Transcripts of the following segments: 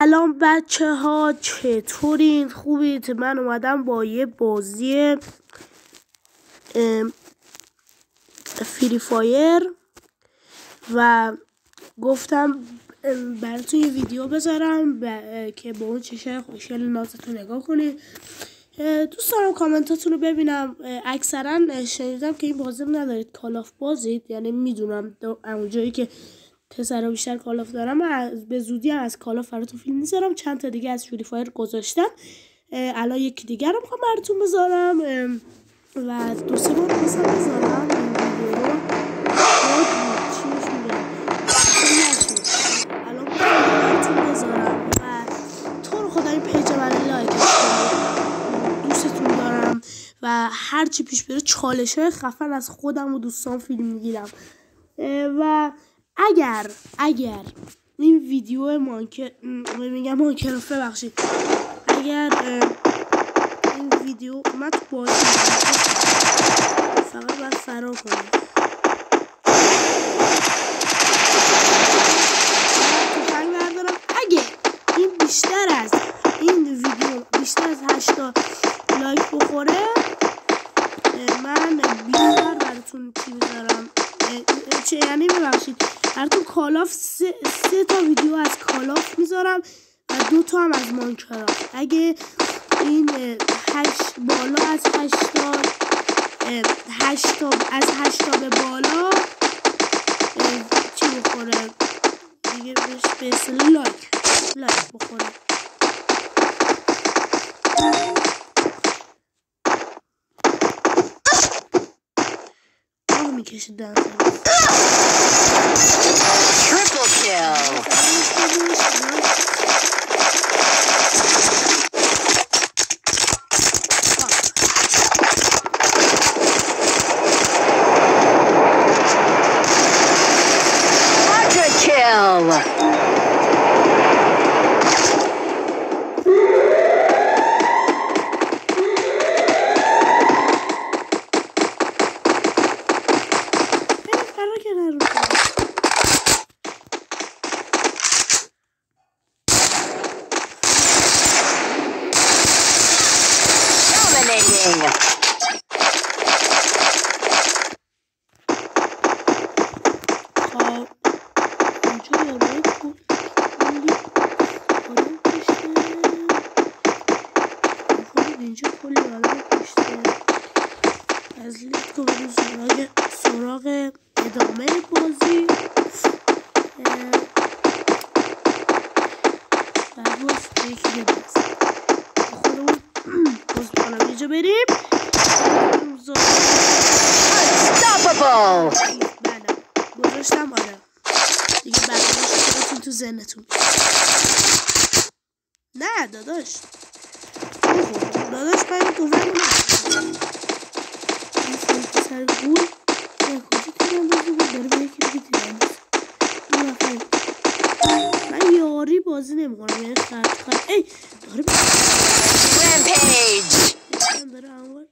سلام بچه ها، چطورین؟ خوبید؟ من اومدم با یه بازی فری فایر و گفتم براتون یه ویدیو بذارم که با اون چشم خوشگل نازتون نگاه کنید. دوست دارم کامنتاتون رو ببینم. اکثرا شنیدم که این بازی رو ندارید، کال آف بازید، یعنی میدونم اون جایی که پسرا بیشتر کال آف دارم به زودی هم از کال آف براتون فیلم میذارم. چند تا دیگه از فری فایر گذاشتم، الان یکی دیگر رو میخوام براتون بذارم و دو سه بار میخواستم بذارم این ویدیو رو الان براتون بذارم و تو رو خدا این پیج من لایک کنید، دوستتون دارم و هرچی پیش بره چالش های خفن از خودم و دوستان فیلم میگیرم. و اگر این ویدیو مانکرافت ببخشید، اگر این ویدیو من تو بازی فقط باید فرار کنم، تفنگ بردارم. اگه این ویدیو بیشتر از 8 لایک بخوره من بیشتر براتون چی میذارم، یعنی ببخشید براتون کال آف 3 تا ویدیو از کال آف میذارم و 2 تا هم از ماینکرافت. اگه این بالا از 8 تا به بالا چی بخوره دیگه، به اصطلاح لایک بخوره. میکشه دارم Triple kill. Quadra kill. اینجا کلی آدم کشته. از لیت که بریم سراغ ادامه بازی و باز یکی بست خودمون باز بکنم اینجا بریم. Unstoppable. بله گذاشتم، آره دیگه بقیه‌اش خودتون تو ذهنتون. نه داداش من این توفنگ رو این سایتی سر گول کجا تیراندازی بود داره به یکی دیگه تیراندازی. من یاری بازی نمیکنم، یعنی خرد ای داره Rampage. داره همون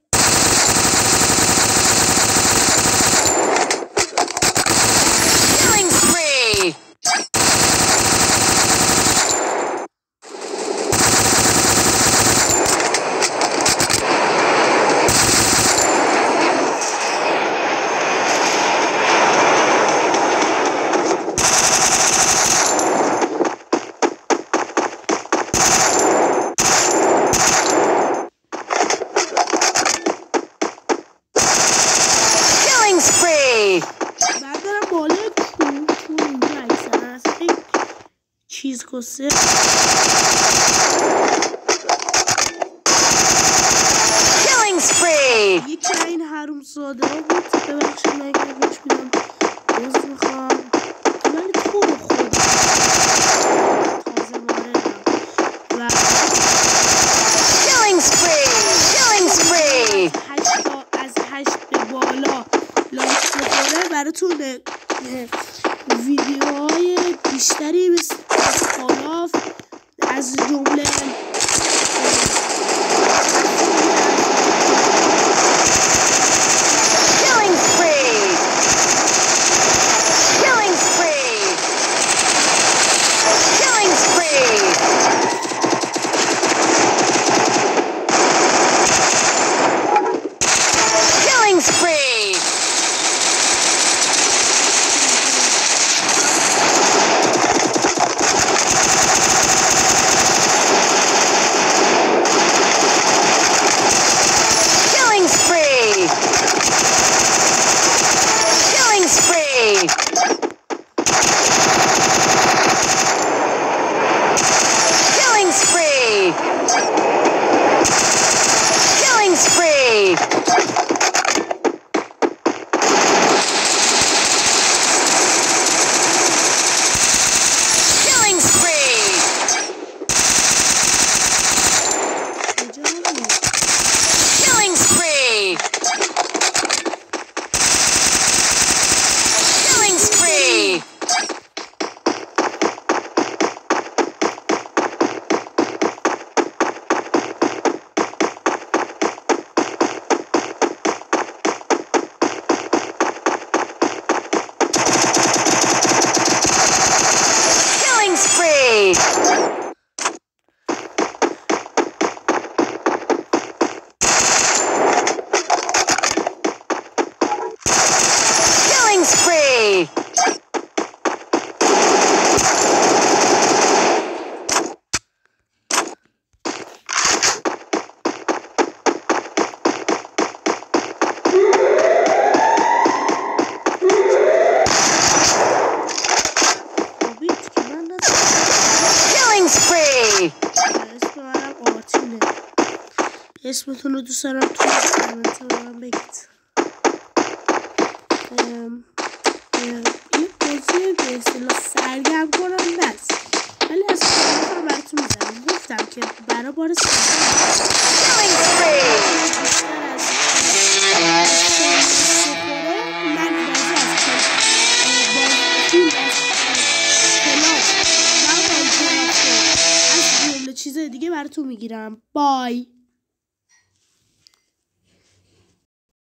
Killing spree. بعد دارم بالای چون اینجا اکثر هست این چیز کسه. Killing spree. یکی این حروم زاده ها بود، ببخشید من اگر بهش میدم باز میخوام، ولی تو رو خود تازه واردم و Killing spree. از 8 به بالا لایک بخوره براتون ویدیوهای بیشتری مثل کال آف از جمله Killing spree. Killing spree! Killing spree! اسمتون رو دوست دارم توی کامنت رو من بگید. یه بازی به اصطلاح سرگرم کنم بس، ولی از کامنت رو براتون میزنم. گفتم که برای بار Killing spree! چیزای دیگه براتون میگیرم. بای.